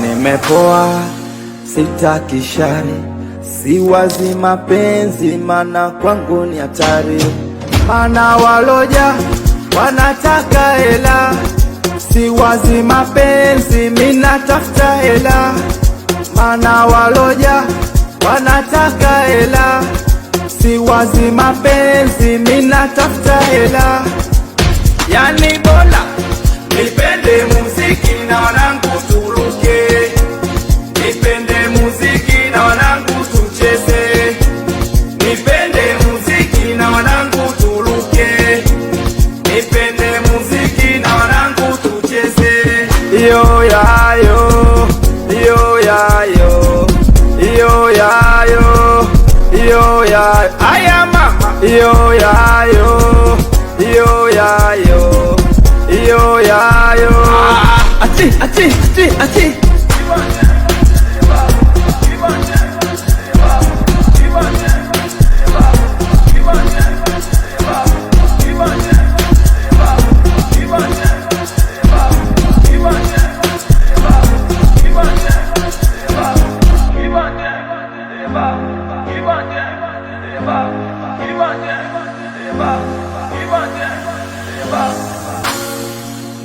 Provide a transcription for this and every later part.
Nimepoa, sitaki shari, siwazi mapenzi, mana kwangu ni hatari. Mana waloja wanataka hela, siwazi mapenzi, mina tafuta hela. Mana waloja wanataka hela, siwazi mapenzi, mina tafuta hela. Yani bora nipende muziki na wanangu turuke, nipende muziki na wanangu tucheze, nipende muziki na wanangu turuke, nipende muziki na wanangu tucheze. Iyo yayo, iyo yayo, iyo yayo, iyo yayo, aya mama, iyo yayo, iyo yayo, iyo yayo. Ati, ati, ati, ati.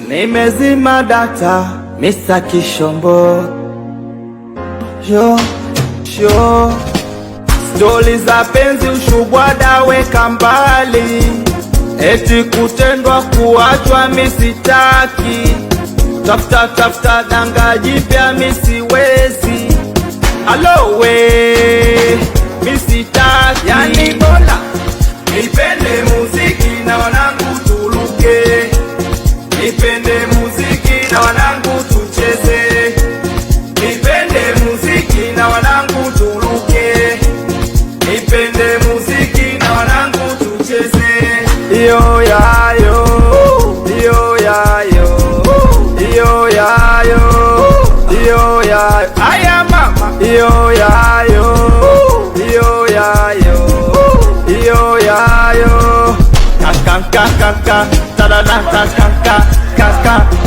Nimezima data, Mr. Kishombo. Yo, yo, stori za penzi ushubwada weka mbali, eti kutendwa kuachwa misitaki, tafuta danga jipya misiwezi, alowe misitaki. Yani bora nipende muziki na wanangu turuke, nipende muziki na wanangu tucheze, nipende muziki na wanangu turuke, nipende muziki na wanangu tucheze. Iyo yayo, iyo yayo, iyo yayo, iyo yayo, aya mama, iyo yayo, iyo yayo, iyo yayo. Kaka, kaka, kaka, kaka.